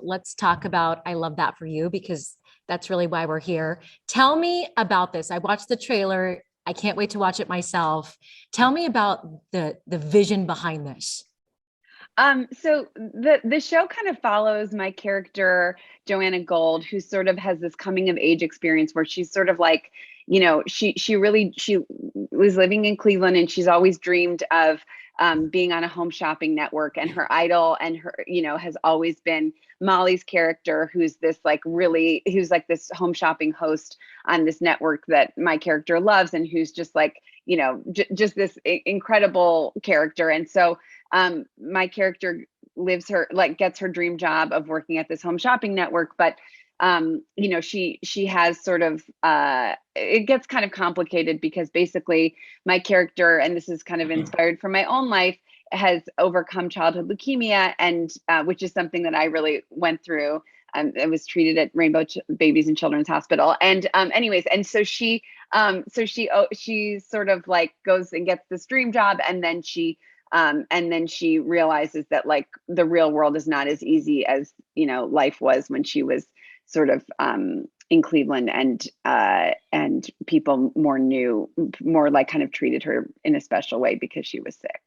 let's talk about I Love That for You, because that's really why we're here. Tell me about this. I watched the trailer. I can't wait to watch it myself. Tell me about the vision behind this. So the show kind of follows my character, Joanna Gold, who sort of has this coming of age experience where she's sort of like, she was living in Cleveland, and she's always dreamed of being on a home shopping network, and her idol and her, has always been Molly's character, who's like this home shopping host on this network that my character loves, and who's just like, just this incredible character. And so my character gets her dream job of working at this home shopping network, but she has sort of it gets kind of complicated because basically my character, and this is kind of inspired from my own life, has overcome childhood leukemia, and which is something that I really went through. I was treated at Rainbow Babies and Children's Hospital, and anyways, and so she sort of like goes and gets this dream job, and then she realizes that like the real world is not as easy as life was when she was sort of in Cleveland, and people more like kind of treated her in a special way because she was sick.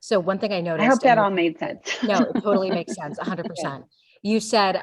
So one thing I noticed, I hope that all made sense. No, it totally makes sense. 100%. You said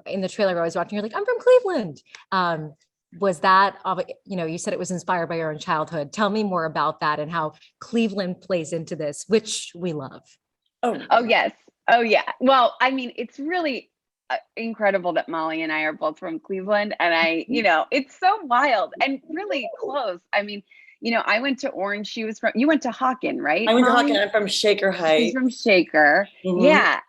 in the trailer I was watching, you're like, I'm from Cleveland. Was that, you said it was inspired by your own childhood. Tell me more about that and how Cleveland plays into this, which we love. Oh yes. Oh yeah. Well, I mean, it's really incredible that Molly and I are both from Cleveland, and it's so wild and really close. I mean, I went to Orange. You went to Hawken, right? I went to Hawken. I'm from Shaker Heights. She's from Shaker. Mm-hmm. Yeah.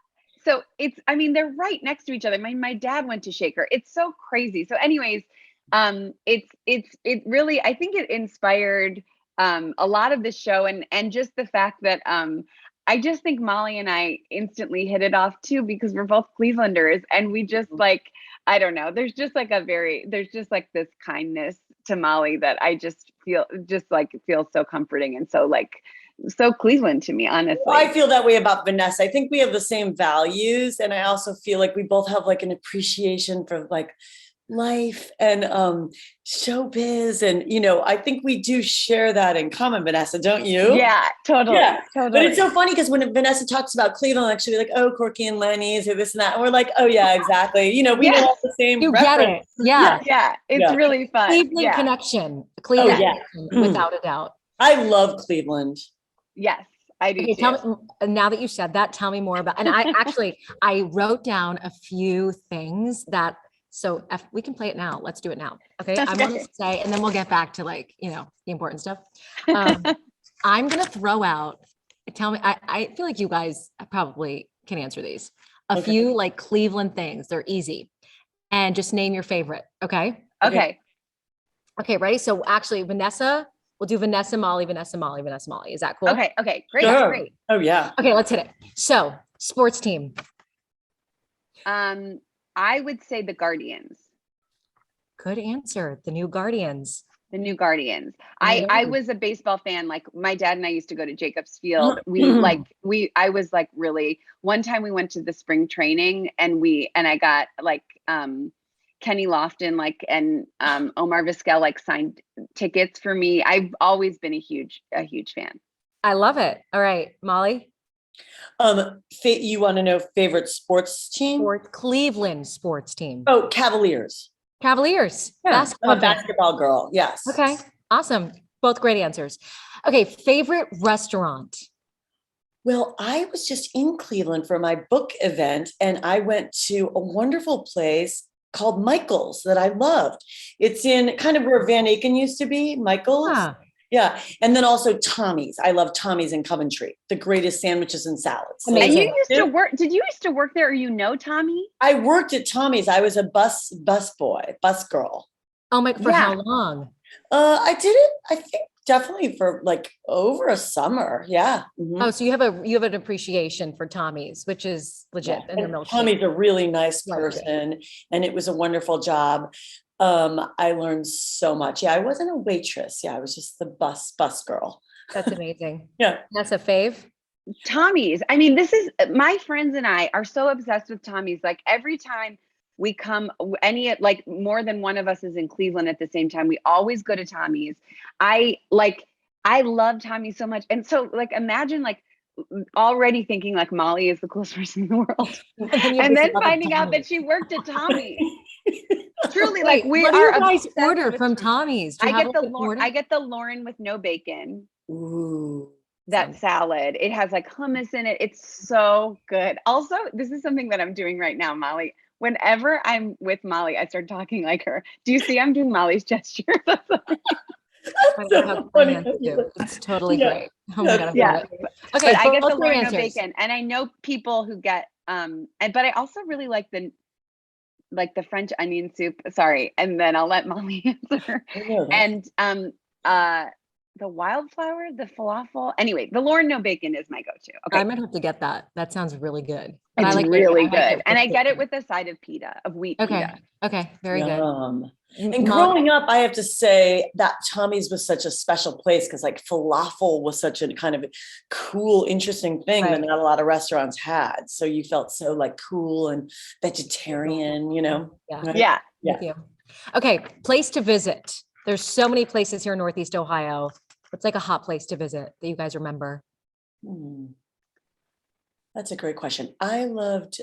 So they're right next to each other. My dad went to Shaker. It's so crazy. So anyways, it really, I think it inspired a lot of the show, and just the fact that I just think Molly and I instantly hit it off too, because we're both Clevelanders, and we just like, I don't know, there's just like this kindness to Molly that I just feels so comforting, and so Cleveland to me, honestly. Well, I feel that way about Vanessa. I think we have the same values, and I also feel like we both have like an appreciation for like life and showbiz, and I think we do share that in common, Vanessa, don't you? Yeah, totally. Yeah. Totally. But it's so funny because when Vanessa talks about Cleveland, like she'll be like, oh, Corky and Lenny's or this and that, and we're like, oh yeah, exactly, we know all the same you reference. Get it. Yeah, it's really fun. Cleveland connection. Cleveland connection, without a doubt. I love Cleveland. Yes, I do. Okay, tell me, now that you said that, tell me more about, and I wrote down a few things that, so if we can play it now, let's do it now. Okay. I want to say, and then we'll get back to like, the important stuff. I'm going to throw out, tell me, I feel like you guys probably can answer these. A few like Cleveland things. They're easy. And just name your favorite. Okay. Okay. Okay. Ready? So actually Vanessa, we'll do Vanessa, Molly, Vanessa, Molly, Vanessa, Molly. Is that cool? Okay. Great. Sure. Great. Oh yeah. Okay. Let's hit it. So sports team. I would say the Guardians. Good answer. The New Guardians. The New Guardians. I was a baseball fan. Like my dad and I used to go to Jacobs Field. I was like really, one time we went to the spring training, and I got like Kenny Lofton and Omar Vizquel signed tickets for me. I've always been a huge fan. I love it. All right, Molly. You want to know favorite sports team? Cleveland sports team. Oh, Cavaliers. Cavaliers. Yeah, I'm a basketball girl. Yes. Okay. Awesome. Both great answers. Okay. Favorite restaurant. Well, I was just in Cleveland for my book event, and I went to a wonderful place called Michael's that I loved. It's in kind of where Van Aken used to be, Michael's. Ah. Yeah. And then also Tommy's. I love Tommy's in Coventry, the greatest sandwiches and salads. Amazing. And you used to work, did you used to work there, or Tommy? I worked at Tommy's. I was a bus girl. Oh my, for how long? I did it, I think definitely for like over a summer. Yeah. Mm-hmm. Oh, so you have an appreciation for Tommy's, which is legit. Yeah. And Tommy's a really nice person, and it was a wonderful job. I learned so much. Yeah, I wasn't a waitress. Yeah, I was just the bus girl. That's amazing. Yeah. That's a fave. Tommy's. I mean, this is my friends and I are so obsessed with Tommy's. Like every time we come, like more than one of us is in Cleveland at the same time, we always go to Tommy's. I love Tommy's so much. And so like, imagine like already thinking like Molly is the coolest person in the world. And then finding out that she worked at Tommy's. Truly, like we what do are you guys obsessed order with from Tommy's. Tommy's? Do you have I get the Lauren with no bacon. Ooh. That salad. It has like hummus in it. It's so good. Also, this is something that I'm doing right now, Molly. Whenever I'm with Molly, I start talking like her. Do you see I'm doing Molly's gestures? It's totally great. Oh my God. Yeah. Okay. But I get the Lauren no bacon. And I know people who get but I also really like the French onion soup. Sorry. And then I'll let Molly answer. And the wildflower, the falafel. Anyway, the Lauren no bacon is my go-to. Okay. I might have to get that. That sounds really good. But it's I like really good. And I get it with a side of pita, of wheat pita. Okay. Very good. And growing up, I have to say that Tommy's was such a special place because like falafel was such a kind of cool, interesting thing that not a lot of restaurants had. So you felt so like cool and vegetarian, you know? Yeah. Thank you. Okay. Place to visit. There's so many places here in Northeast Ohio. What's like a hot place to visit that you guys remember? That's a great question. I loved,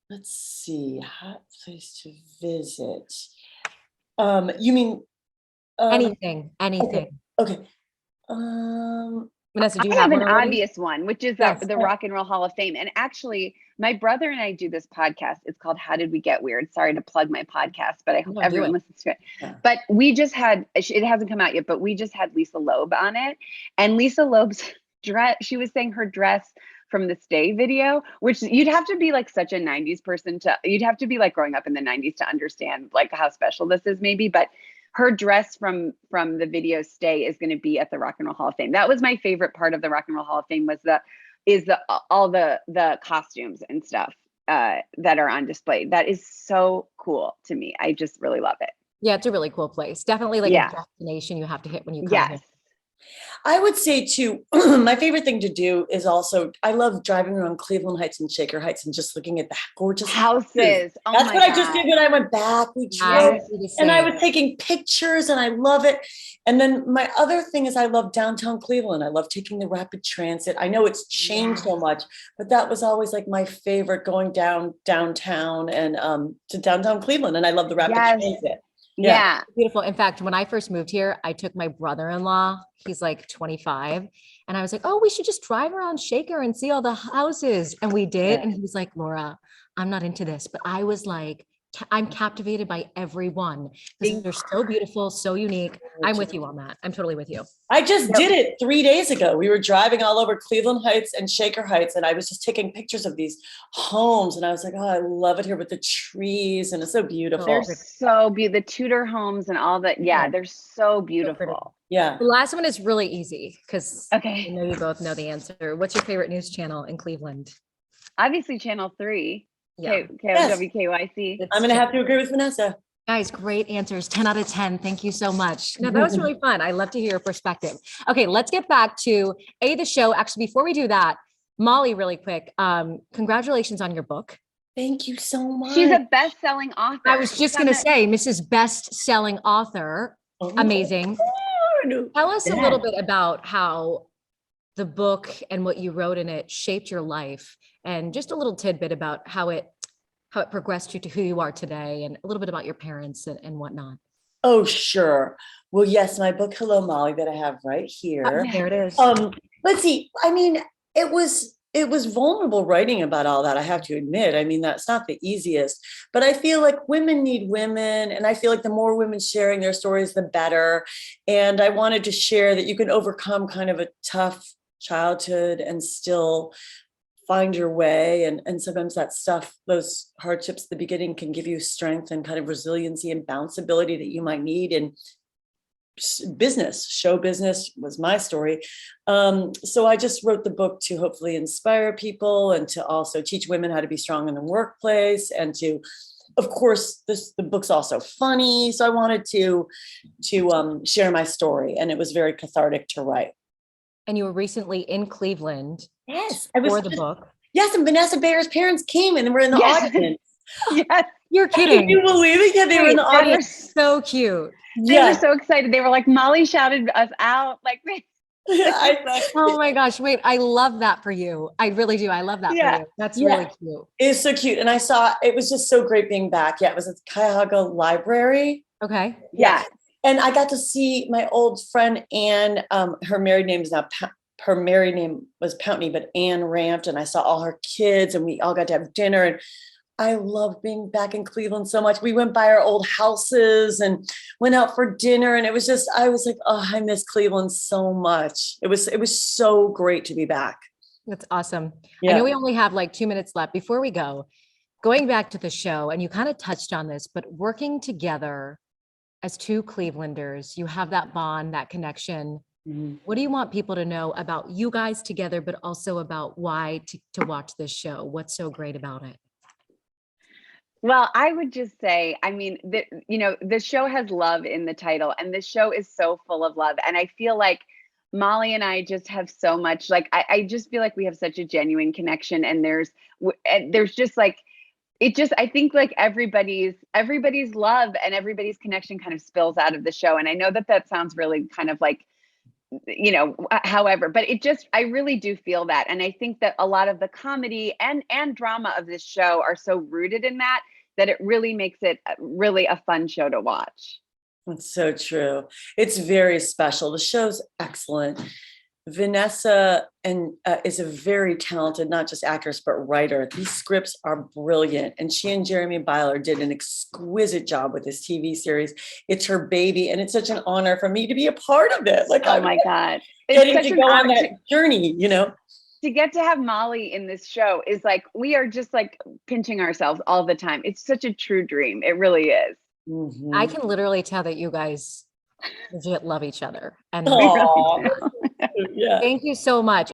let's see, hot place to visit. You mean? Anything. Okay. Vanessa, do you I have an one obvious one, which is the Rock and Roll Hall of Fame. And actually, my brother and I do this podcast. It's called How Did We Get Weird? Sorry to plug my podcast, but I hope everyone listens to it. Yeah. But we just had, it hasn't come out yet, but we just had Lisa Loeb on it. And Lisa Loeb's dress, she was saying her dress from the Stay video, which you'd have to be like such a 90s person you'd have to be like growing up in the 90s to understand like how special this is maybe. But her dress from the video Stay is going to be at the Rock and Roll Hall of Fame. That was my favorite part of the Rock and Roll Hall of Fame was all the costumes and stuff that are on display. That is so cool to me. I just really love it. Yeah, it's a really cool place. Definitely like a destination you have to hit when you come here. I would say too, my favorite thing to do is also, I love driving around Cleveland Heights and Shaker Heights and just looking at the gorgeous houses. Oh That's what I just did when I went back. We drove and I was taking pictures and I love it. And then my other thing is I love downtown Cleveland. I love taking the rapid transit. I know it's changed so much, but that was always like my favorite, going downtown and to downtown Cleveland. And I love the rapid transit. Yeah. Beautiful. In fact, when I first moved here, I took my brother-in-law, he's like 25. And I was like, oh, we should just drive around Shaker and see all the houses. And we did. And he was like, Laura, I'm not into this. But I was like, I'm captivated by every one because they're so beautiful, so unique. I'm with you on that. I'm totally with you. I just did it 3 days ago. We were driving all over Cleveland Heights and Shaker Heights, and I was just taking pictures of these homes. And I was like, oh, I love it here with the trees. And it's so beautiful. They're so beautiful. The Tudor homes and all that. Yeah, they're so beautiful. Yeah. The last one is really easy because I know you both know the answer. What's your favorite news channel in Cleveland? Obviously, Channel 3. Yeah. WKYC. I'm going to have to agree with Vanessa. Guys, great answers. 10 out of 10. Thank you so much. No, that was really fun. I love to hear your perspective. Okay, let's get back to the show. Actually, before we do that, Molly, really quick, congratulations on your book. Thank you so much. She's a best-selling author. I was just going to say, Mrs. Best-selling author. Amazing. Tell us a little bit about how the book and what you wrote in it shaped your life, and just a little tidbit about how it progressed you to who you are today, and a little bit about your parents and whatnot. Oh, sure. Well, yes, my book, Hello, Molly, that I have right here. There it is. Let's see. I mean, it was vulnerable writing about all that, I have to admit. I mean, that's not the easiest, but I feel like women need women. And I feel like the more women sharing their stories, the better. And I wanted to share that you can overcome kind of a tough childhood and still find your way. And sometimes that stuff, those hardships at the beginning can give you strength and kind of resiliency and bounceability that you might need in business. Show business was my story. So I just wrote the book to hopefully inspire people and to also teach women how to be strong in the workplace, and to, of course, the book's also funny. So I wanted to share my story, and it was very cathartic to write. And you were recently in Cleveland. Yes, for the book. Yes, and Vanessa Bayer's parents came and were in the audience. Yes. You're kidding. Can you believe it? Yeah, they were in the That audience. is so cute. They were so excited. They were like, Molly shouted us out. Like, oh my gosh. Wait, I love that for you. I really do. I love that for you. That's really cute. It's so cute. And I saw, it was just so great being back. Yeah, it was at the Cuyahoga Library. Okay. Yeah. And I got to see my old friend Anne. Her married name is now, her married name was Pountney, but Anne Ramped. And I saw all her kids and we all got to have dinner. And I love being back in Cleveland so much. We went by our old houses and went out for dinner. And it was just, I was like, oh, I miss Cleveland so much. It was so great to be back. That's awesome. Yeah. I know we only have like 2 minutes left before we go. Going back to the show, and you kind of touched on this, but working together as two Clevelanders, you have that bond, that connection. Mm-hmm. What do you want people to know about you guys together, but also about why to watch this show? What's so great about it? Well, I would just say, I mean, the show has love in the title, and the show is so full of love. And I feel like Molly and I just have so much, like, I just feel like we have such a genuine connection, and there's just like, I think like everybody's love and everybody's connection kind of spills out of the show. And I know that sounds really kind of like, however, but I really do feel that. And I think that a lot of the comedy and drama of this show are so rooted in that it really makes it really a fun show to watch. That's so true. It's very special. The show's excellent. Vanessa is a very talented, not just actress, but writer. These scripts are brilliant. And she and Jeremy Byler did an exquisite job with this TV series. It's her baby. And it's such an honor for me to be a part of it. Like, oh my God. Getting to go on that journey, To get to have Molly in this show is like, we are just like pinching ourselves all the time. It's such a true dream. It really is. Mm-hmm. I can literally tell that you guys legit love each other. And yeah. Thank you so much.